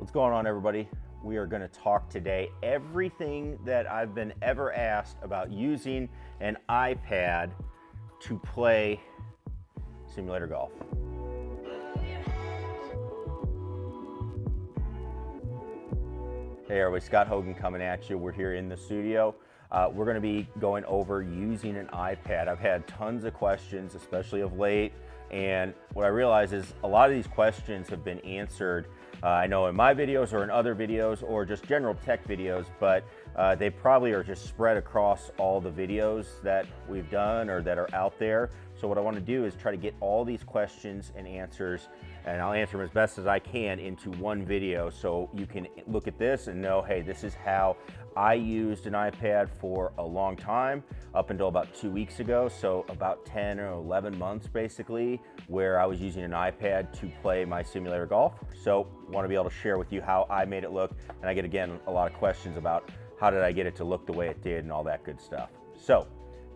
What's going on, everybody? We are going to talk today everything that I've been ever asked about using an iPad to play simulator golf. Hey everybody, Scott Hogan coming at you. We're here in the studio. We're going to be going over using an iPad. I've had tons of questions, especially of late, and what I realize is a lot of these questions have been answered, I know in my videos or in other videos or just general tech videos, but they probably are just spread across all the videos that we've done or that are out there. So what I want to do is try to get all these questions and answers, and I'll answer them as best as I can into one video so you can look at this and know, hey, this is how I used an iPad for a long time, up until about 2 weeks ago, so about 10 or 11 months basically, where I was using an iPad to play my simulator golf. So want to be able to share with you how I made it look, and I get, again, a lot of questions about how did I get it to look the way it did and all that good stuff. So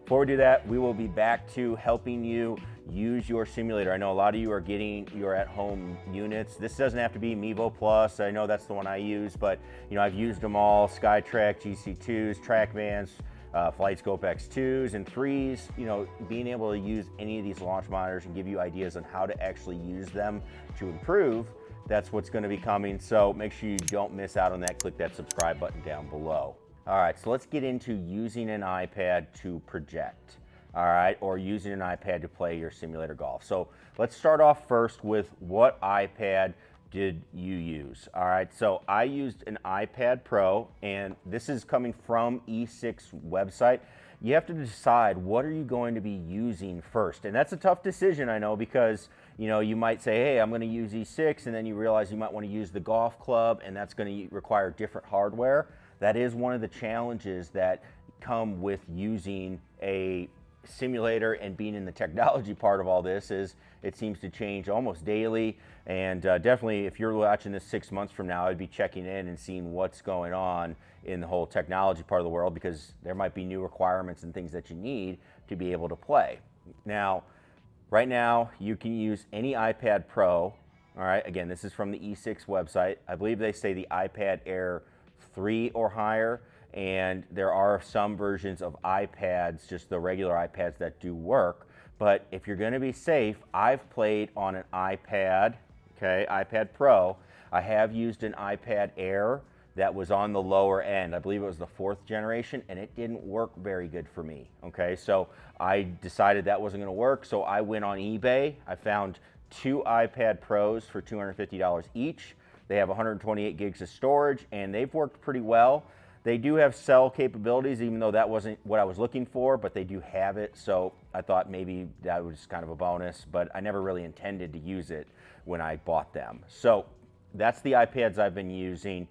before we do that, we will be back to helping you use your simulator. I know a lot of you are getting your at-home units. This doesn't have to be Mevo Plus. I know that's the one I use, but you know, I've used them all: SkyTrack, GC2s, TrackMans, FlightScope X2s and 3s. You know, being able to use any of these launch monitors and give you ideas on how to actually use them to improve, that's what's going to be coming. So make sure you don't miss out on that. Click that subscribe button down below. All right, so let's get into using an iPad to project, all right, or using an iPad to play your simulator golf. So let's start off first with what iPad did you use? All right, so I used an iPad Pro, and this is coming from E6 website. You have to decide what are you going to be using first, and that's a tough decision, I know, because you know, you might say, hey, I'm going to use E6, and then you realize you might want to use the golf club, and that's going to require different hardware. That is one of the challenges that come with using a simulator and being in the technology part of all this. Is it seems to change almost daily, and definitely if you're watching this 6 months from now, I'd be checking in and seeing what's going on in the whole technology part of the world, because there might be new requirements and things that you need to be able to play. Now, right now, you can use any iPad Pro. All right, again, this is from the E6 website. I believe they say the iPad Air 3 or higher, and there are some versions of iPads, just the regular iPads, that do work. But if you're going to be safe, I've played on an iPad, okay, iPad Pro. I have used an iPad Air that was on the lower end. I believe it was the 4th generation, and it didn't work very good for me, okay? So I decided that wasn't going to work, so I went on eBay. I found 2 iPad Pros for $250 each. They have 128 gigs of storage, and they've worked pretty well. They do have cell capabilities, even though that wasn't what I was looking for, but they do have it, so I thought maybe that was kind of a bonus, but I never really intended to use it when I bought them. So that's the iPads I've been using.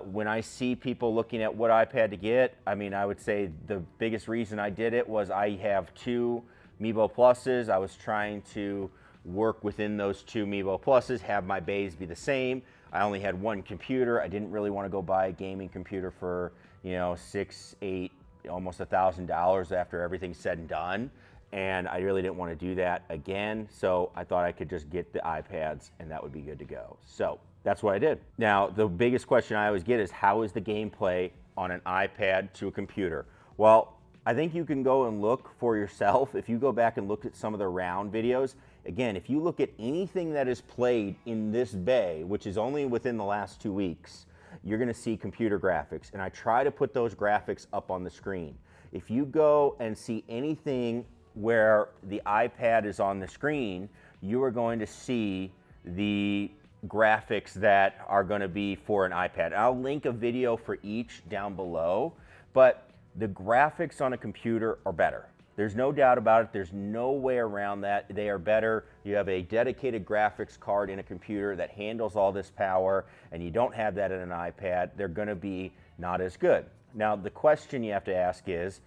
When I see people looking at what iPad to get, I mean, I would say the biggest reason I did it was I have 2 Mevo Pluses. I was trying to work within those 2 Mevo Pluses, have my bays be the same. I only had 1 computer. I didn't really want to go buy a gaming computer for, you know, $600, $800, almost $1,000 after everything's said and done. And I really didn't want to do that again. So I thought I could just get the iPads and that would be good to go. So that's what I did. Now, the biggest question I always get is, how is the gameplay on an iPad to a computer? Well, I think you can go and look for yourself. If you go back and look at some of the round videos, again, if you look at anything that is played in this bay, which is only within the last 2 weeks, you're going to see computer graphics. And I try to put those graphics up on the screen. If you go and see anything where the iPad is on the screen, you are going to see the graphics that are going to be for an iPad. I'll link a video for each down below, but the graphics on a computer are better. There's no doubt about it. There's no way around that. They are better. You have a dedicated graphics card in a computer that handles all this power, and you don't have that in an iPad. They're going to be not as good. Now, the question you have to ask is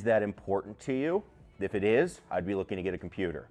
that important to you? If it is, I'd be looking to get a computer.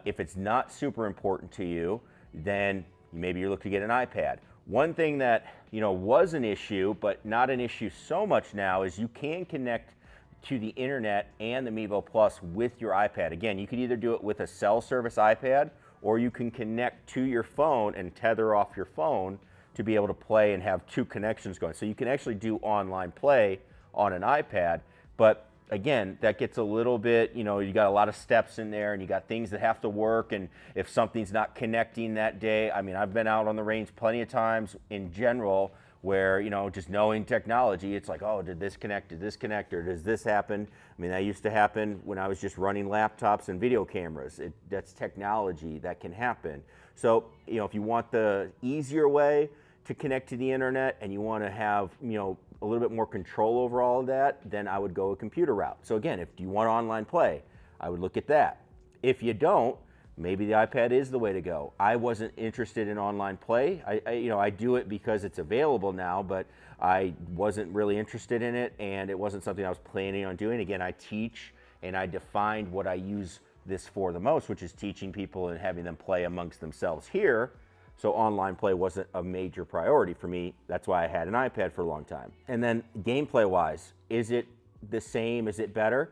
If it's not super important to you, then maybe you're looking to get an iPad. One thing that, you know, was an issue, but not an issue so much now, is you can connect to the internet and the Mevo Plus with your iPad. Again, you could either do it with a cell service iPad, or you can connect to your phone and tether off your phone to be able to play and have two connections going. So you can actually do online play on an iPad, but again, that gets a little bit, you got a lot of steps in there and you got things that have to work, and if something's not connecting that day, I mean, I've been out on the range plenty of times in general where, just knowing technology, it's like, oh, did this connect, or does this happen? I mean, that used to happen when I was just running laptops and video cameras. That's technology that can happen. So, if you want the easier way to connect to the internet and you want to have, a little bit more control over all of that, then I would go a computer route. So again, if you want online play, I would look at that. If you don't, maybe the iPad is the way to go. I wasn't interested in online play. I do it because it's available now, but I wasn't really interested in it, and it wasn't something I was planning on doing. Again, I teach, and I defined what I use this for the most, which is teaching people and having them play amongst themselves here. So online play wasn't a major priority for me. That's why I had an iPad for a long time. And then gameplay wise, is it the same? Is it better?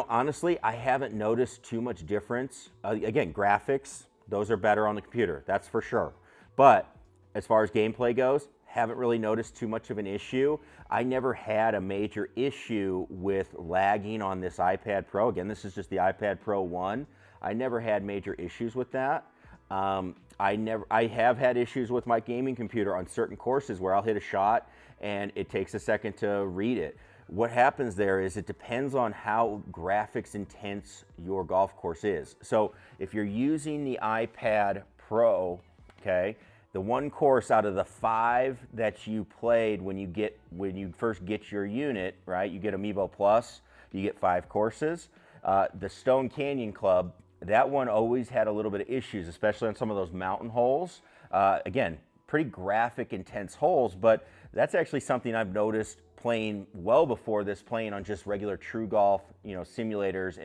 Honestly, I haven't noticed too much difference. Again, graphics, those are better on the computer, that's for sure. But as far as gameplay goes, haven't really noticed too much of an issue. I never had a major issue with lagging on this iPad Pro. Again, this is just the iPad Pro 1. I never had major issues with that. I have had issues with my gaming computer on certain courses where I'll hit a shot and it takes a second to read it. What happens there is it depends on how graphics intense your golf course is. So if you're using the iPad Pro, okay, the one course out of the 5 that you played when you first get your unit, right? You get Amiibo Plus, you get 5 courses. The Stone Canyon Club, that one always had a little bit of issues, especially on some of those mountain holes. Again, pretty graphic, intense holes, but that's actually something I've noticed playing well before this, playing on just regular true golf, simulators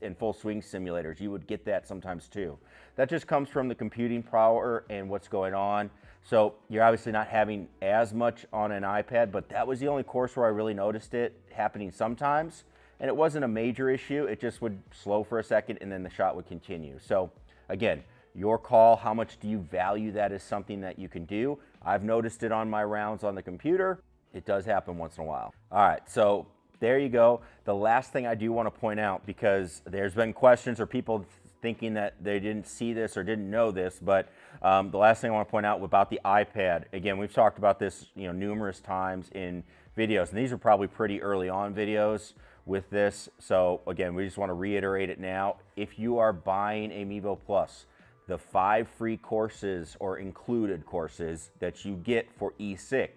and full swing simulators. You would get that sometimes too. That just comes from the computing power and what's going on. So you're obviously not having as much on an iPad, but that was the only course where I really noticed it happening sometimes. And it wasn't a major issue. It just would slow for a second and then the shot would continue. So again, your call. How much do you value that as something that you can do? I've noticed it on my rounds on the computer. It does happen once in a while. All right, so there you go. The last thing I do want to point out, because there's been questions or people thinking that they didn't see this or didn't know this, but the last thing I want to point out about the iPad, again, we've talked about this numerous times in videos, and these are probably pretty early on videos with this. So again, we just want to reiterate it now. If you are buying Amiibo Plus, the 5 free courses or included courses that you get for E6,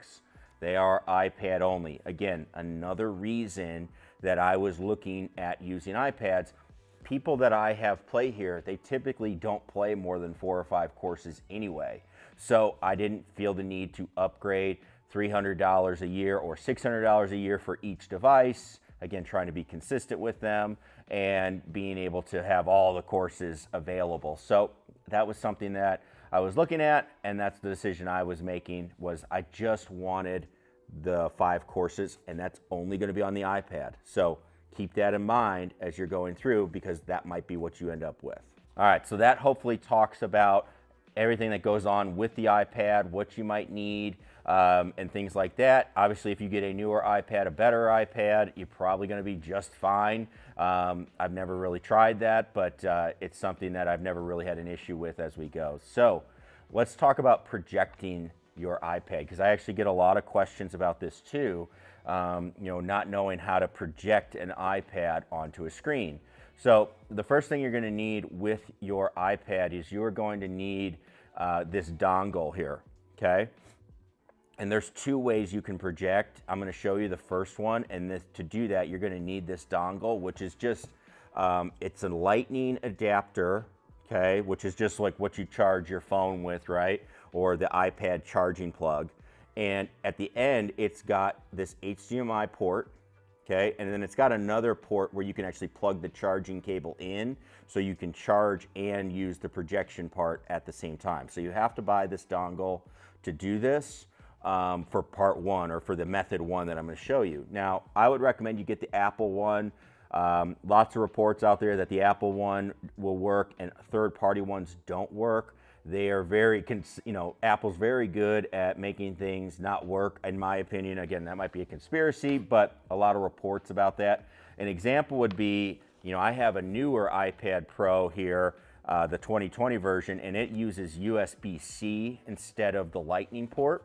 they are iPad only. Again, another reason that I was looking at using iPads. People that I have play here, they typically don't play more than 4 or 5 courses anyway. So I didn't feel the need to upgrade $300 a year or $600 a year for each device. Again, trying to be consistent with them and being able to have all the courses available. So that was something that I was looking at, and that's the decision I was making, was I just wanted the 5 courses, and that's only going to be on the iPad. So keep that in mind as you're going through, because that might be what you end up with. All right, so that hopefully talks about everything that goes on with the iPad, what you might need, and things like that. Obviously, if you get a newer iPad, a better iPad, you're probably going to be just fine. I've never really tried that, but it's something that I've never really had an issue with as we go. So let's talk about projecting your iPad, because I actually get a lot of questions about this too, not knowing how to project an iPad onto a screen. So the first thing you're going to need with your iPad is you're going to need this dongle here, okay? And there's 2 ways you can project. I'm going to show you the first one, and to do that, you're going to need this dongle, which is just, it's a lightning adapter, okay, which is just like what you charge your phone with, right? Or the iPad charging plug. And at the end, it's got this HDMI port, okay? And then it's got another port where you can actually plug the charging cable in, so you can charge and use the projection part at the same time. So you have to buy this dongle to do this for part 1, or for the method 1 that I'm going to show you. Now, I would recommend you get the Apple one. Lots of reports out there that the Apple one will work and third-party ones don't work. They are very, Apple's very good at making things not work, in my opinion. Again, that might be a conspiracy, but a lot of reports about that. An example would be, I have a newer iPad Pro here, the 2020 version, and it uses USB-C instead of the Lightning port.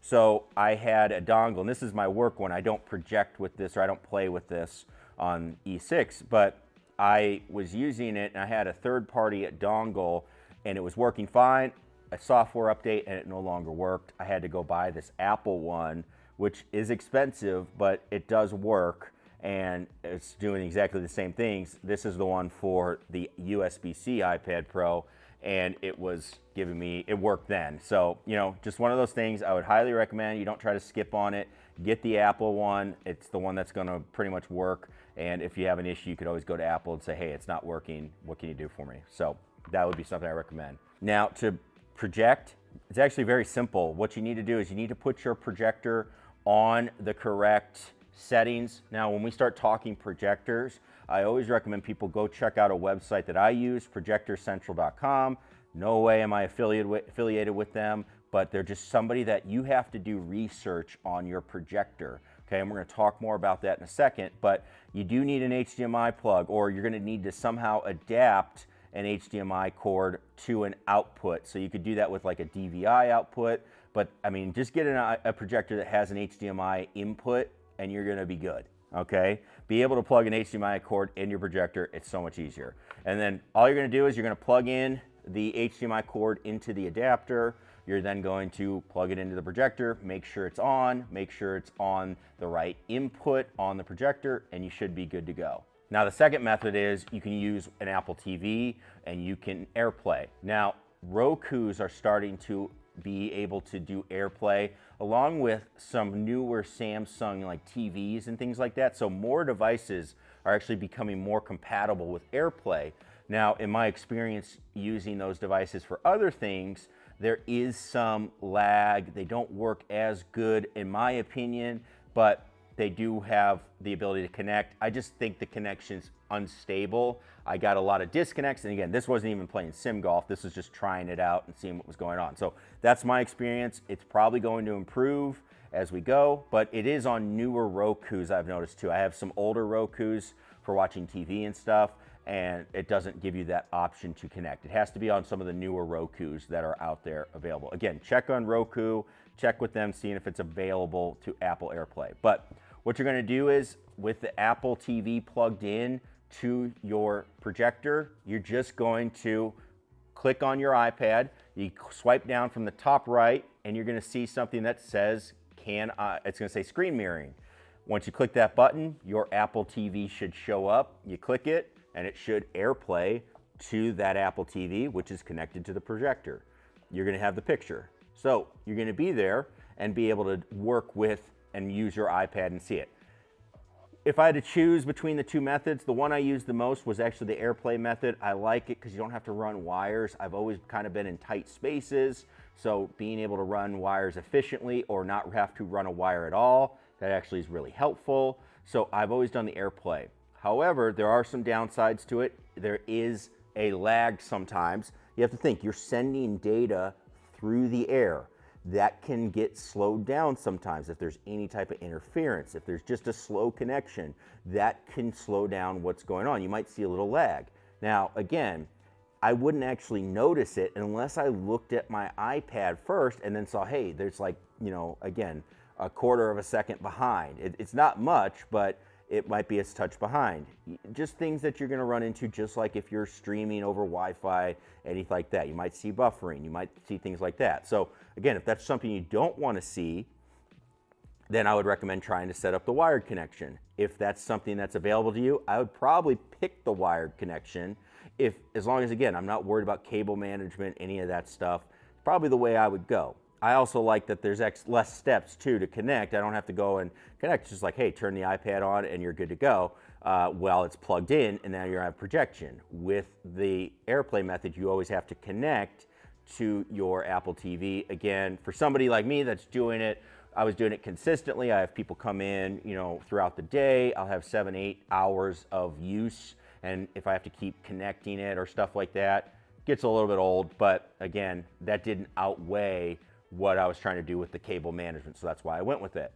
So I had a dongle, and this is my work one. I don't project with this, or I don't play with this on E6, but I was using it, and I had a third-party dongle, and it was working fine. A software update, and it no longer worked. I had to go buy this Apple one, which is expensive, but it does work, and it's doing exactly the same things. This is the one for the USB-C iPad Pro, and it was giving me, it worked then. So, just one of those things I would highly recommend. You don't try to skip on it. Get the Apple one. It's the one that's gonna pretty much work. And if you have an issue, you could always go to Apple and say, hey, it's not working. What can you do for me? So that would be something I recommend. Now, to project, it's actually very simple. What you need to do is you need to put your projector on the correct settings. Now, when we start talking projectors, I always recommend people go check out a website that I use, projectorcentral.com. No way am I affiliated with them, but they're just somebody that you have to do research on your projector. Okay, and we're going to talk more about that in a second, but you do need an HDMI plug, or you're going to need to somehow adapt an HDMI cord to an output. So you could do that with like a DVI output, but I mean, just get a projector that has an HDMI input and you're going to be good. Okay, be able to plug an HDMI cord in your projector. It's so much easier. And then all you're going to do is you're going to plug in the HDMI cord into the adapter. You're then going to plug it into the projector, make sure it's on the right input on the projector, and you should be good to go. Now, the second method is you can use an Apple TV and you can AirPlay. Now, Rokus are starting to be able to do AirPlay along with some newer Samsung like TVs and things like that. So more devices are actually becoming more compatible with AirPlay. Now, in my experience using those devices for other things, there is some lag. They don't work as good in my opinion, but they do have the ability to connect. I just think the connection's unstable. I got a lot of disconnects, and again, this wasn't even playing sim golf. This was just trying it out and seeing what was going on. So that's my experience. It's probably going to improve as we go, but it is on newer Rokus I've noticed too. I have some older Rokus for watching TV and stuff, and it doesn't give you that option to connect. It has to be on some of the newer Rokus that are out there available. Again, check on Roku, check with them, seeing if it's available to Apple AirPlay. But what you're gonna do is, with the Apple TV plugged in to your projector, you're just going to click on your iPad, you swipe down from the top right, and you're gonna see something that says, it's gonna say screen mirroring. Once you click that button, your Apple TV should show up. You click it, and it should AirPlay to that Apple TV, which is connected to the projector. You're gonna have the picture. So you're gonna be there and be able to work with and use your iPad and see it. If I had to choose between the two methods, the one I used the most was actually the AirPlay method. I like it because you don't have to run wires. I've always kind of been in tight spaces, so being able to run wires efficiently or not have to run a wire at all, that actually is really helpful. So I've always done the AirPlay. However, there are some downsides to it. There is a lag sometimes. You have to think, you're sending data through the air. That can get slowed down sometimes if there's any type of interference. If there's just a slow connection, that can slow down what's going on. You might see a little lag. Now, again, I wouldn't actually notice it unless I looked at my iPad first and then saw, hey, there's like, again, a quarter of a second behind. It's not much, but it might be a touch behind. Just things that you're gonna run into, just like if you're streaming over Wi-Fi, anything like that. You might see buffering, you might see things like that. So again, if that's something you don't wanna see, then I would recommend trying to set up the wired connection. If that's something that's available to you, I would probably pick the wired connection. As long as, again, I'm not worried about cable management, any of that stuff, probably the way I would go. I also like that there's less steps too to connect. I don't have to go and connect. It's just like, hey, turn the iPad on and you're good to go while it's plugged in, and now you have projection. With the AirPlay method, you always have to connect to your Apple TV. Again, for somebody like me that's doing it, I was doing it consistently. I have people come in, throughout the day. I'll have 7-8 hours of use, and if I have to keep connecting it or stuff like that, gets a little bit old, but again, that didn't outweigh what I was trying to do with the cable management, so that's why I went with it.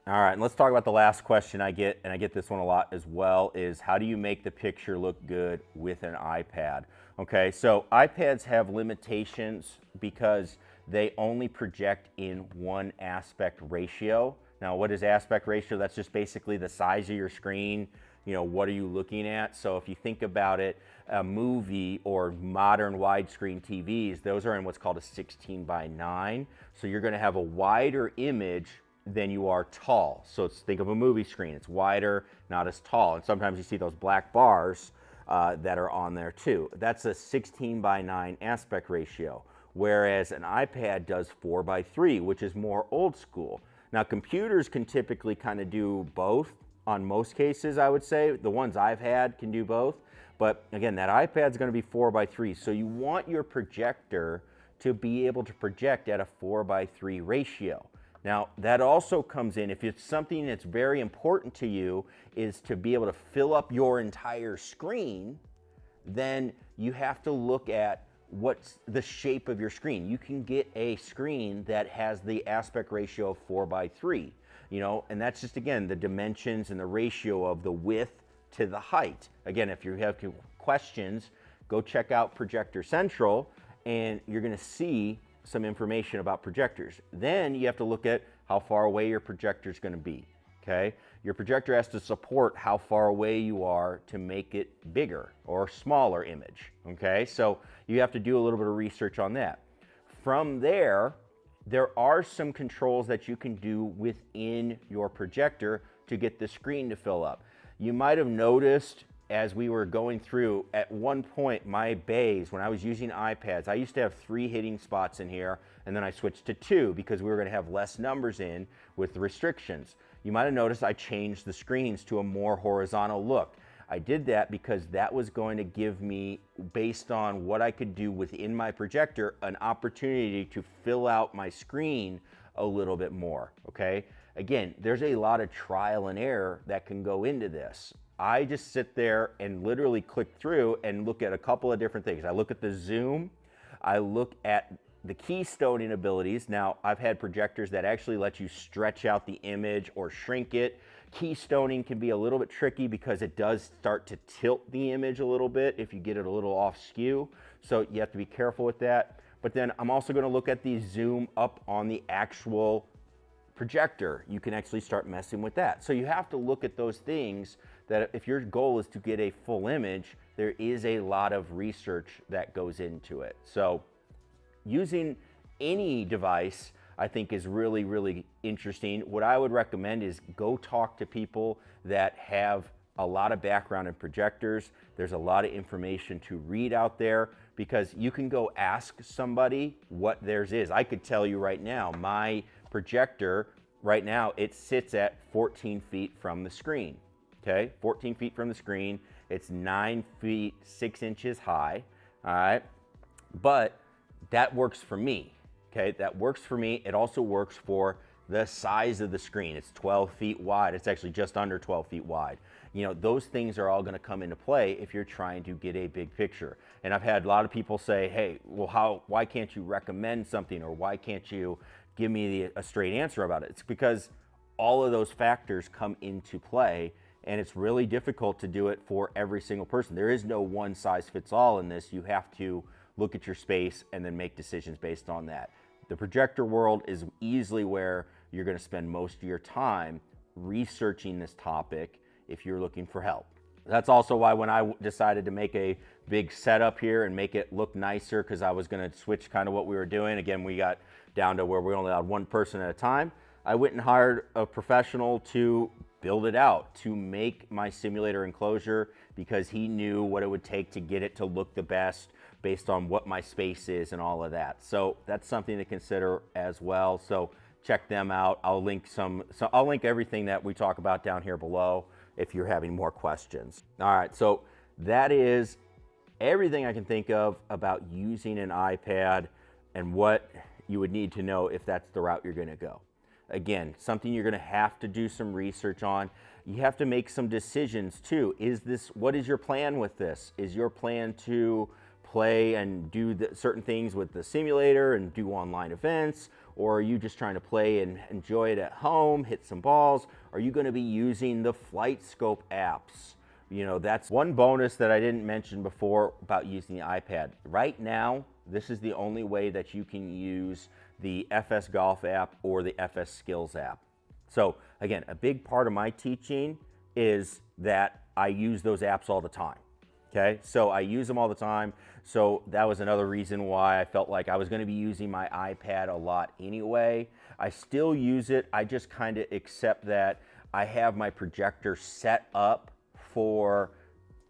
All right, and let's talk about the last question I get, and I get this one a lot as well, is how do you make the picture look good with an iPad? Okay, so iPads have limitations because they only project in one aspect ratio. Now, what is aspect ratio? That's just basically the size of your screen. You know, what are you looking at? So if you think about it, a movie or modern widescreen TVs, those are in what's called a 16:9. So you're gonna have a wider image than you are tall. So think of a movie screen. It's wider, not as tall. And sometimes you see those black bars that are on there too. That's a 16:9 aspect ratio, whereas an iPad does 4:3, which is more old school. Now, computers can typically kind of do both. On most cases, I would say. The ones I've had can do both. But again, that iPad's going to be 4:3. So you want your projector to be able to project at a 4:3 ratio. Now, that also comes in, if it's something that's very important to you, is to be able to fill up your entire screen, then you have to look at what's the shape of your screen. You can get a screen that has the aspect ratio of 4:3, you know, and that's just, again, the dimensions and the ratio of the width to the height. Again, if you have questions, go check out Projector Central, and you're gonna see some information about projectors. Then you have to look at how far away your projector is going to be. Okay, your projector has to support how far away you are to make it bigger or smaller image. Okay, so you have to do a little bit of research on that. From there, there are some controls that you can do within your projector to get the screen to fill up. You might have noticed as we were going through, at one point, my bays, when I was using iPads, I used to have 3 hitting spots in here, and then I switched to 2 because we were gonna have less numbers in with the restrictions. You might have noticed I changed the screens to a more horizontal look. I did that because that was going to give me, based on what I could do within my projector, an opportunity to fill out my screen a little bit more, okay? Again, there's a lot of trial and error that can go into this. I just sit there and literally click through and look at a couple of different things. I look at the zoom, I look at the keystoning abilities. Now, I've had projectors that actually let you stretch out the image or shrink it. Keystoning can be a little bit tricky because it does start to tilt the image a little bit if you get it a little off skew. So you have to be careful with that. But then I'm also gonna look at the zoom up on the actual projector. You can actually start messing with that. So you have to look at those things that if your goal is to get a full image, there is a lot of research that goes into it. So using any device, I think, is really, really interesting. What I would recommend is go talk to people that have a lot of background in projectors. There's a lot of information to read out there because you can go ask somebody what theirs is. I could tell you right now, my projector right now, it sits at 14 feet from the screen. Okay, 14 feet from the screen. It's 9 feet 6 inches high. All right, but that works for me. Okay, that works for me. It also works for the size of the screen. It's 12 feet wide. It's actually just under 12 feet wide. You know, those things are all going to come into play if you're trying to get a big picture. And I've had a lot of people say, hey, well, why can't you recommend something, or why can't you give me a straight answer about it? It's because all of those factors come into play, and it's really difficult to do it for every single person. There is no one size fits all in this. You have to look at your space and then make decisions based on that. The projector world is easily where you're going to spend most of your time researching this topic if you're looking for help. That's also why when I decided to make a big setup here and make it look nicer, because I was going to switch kind of what we were doing. Again, we got down to where we only allowed one person at a time. I went and hired a professional to build it out, to make my simulator enclosure, because he knew what it would take to get it to look the best based on what my space is and all of that. So that's something to consider as well. So check them out. I'll link I'll link everything that we talk about down here below if you're having more questions. All right, so that is everything I can think of about using an iPad and what you would need to know if that's the route you're going to go. Again, something you're going to have to do some research on. You have to make some decisions too. What is your plan with this? Is your plan to play and do certain things with the simulator and do online events? Or are you just trying to play and enjoy it at home, hit some balls? Are you going to be using the Flight Scope apps? You know, that's one bonus that I didn't mention before about using the iPad. Right now, this is the only way that you can use the FS Golf app or the FS Skills app. So again, a big part of my teaching is that I use those apps all the time. Okay, so I use them all the time. So that was another reason why I felt like I was going to be using my iPad a lot anyway. I still use it. I just kind of accept that I have my projector set up for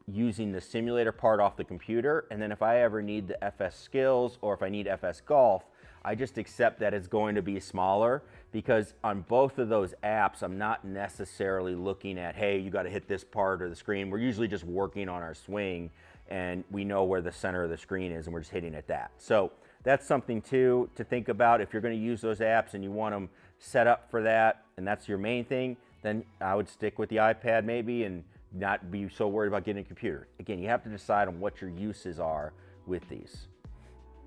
using the simulator part off the computer. And then if I ever need the FS Skills or if I need FS Golf, I just accept that it's going to be smaller, because on both of those apps, I'm not necessarily looking at, hey, you got to hit this part of the screen. We're usually just working on our swing and we know where the center of the screen is and we're just hitting at that. So that's something too to think about. If you're going to use those apps and you want them set up for that and that's your main thing, then I would stick with the iPad maybe and not be so worried about getting a computer. Again, you have to decide on what your uses are with these.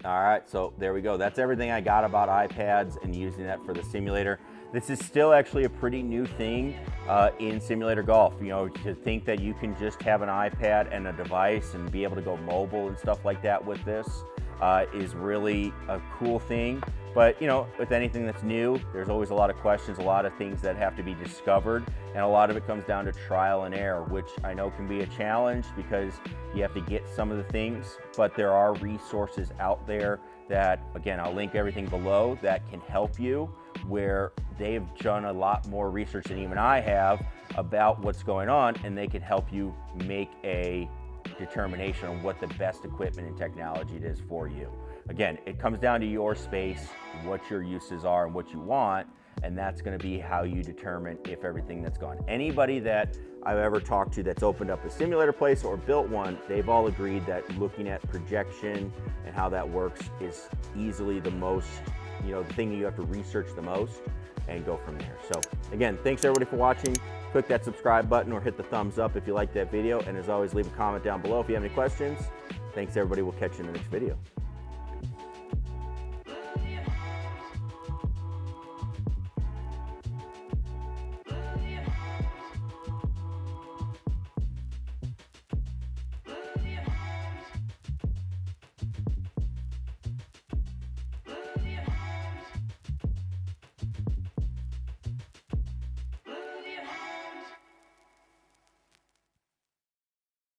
All right, so there we go. That's everything I got about iPads and using that for the simulator. This is still actually a pretty new thing in simulator golf. You know, to think that you can just have an iPad and a device and be able to go mobile and stuff like that with this is really a cool thing. But you know, with anything that's new, there's always a lot of questions, a lot of things that have to be discovered, and a lot of it comes down to trial and error, which I know can be a challenge because you have to get some of the things, but there are resources out there that, again, I'll link everything below, that can help you, where they've done a lot more research than even I have about what's going on, and they can help you make a determination on what the best equipment and technology it is for you. Again, it comes down to your space, what your uses are and what you want, and that's going to be how you determine if everything that's gone. Anybody that I've ever talked to that's opened up a simulator place or built one, they've all agreed that looking at projection and how that works is easily the most, you know, the thing you have to research the most and go from there. So again, thanks everybody for watching. Click that subscribe button or hit the thumbs up if you liked that video. And as always, leave a comment down below if you have any questions. Thanks everybody. We'll catch you in the next video.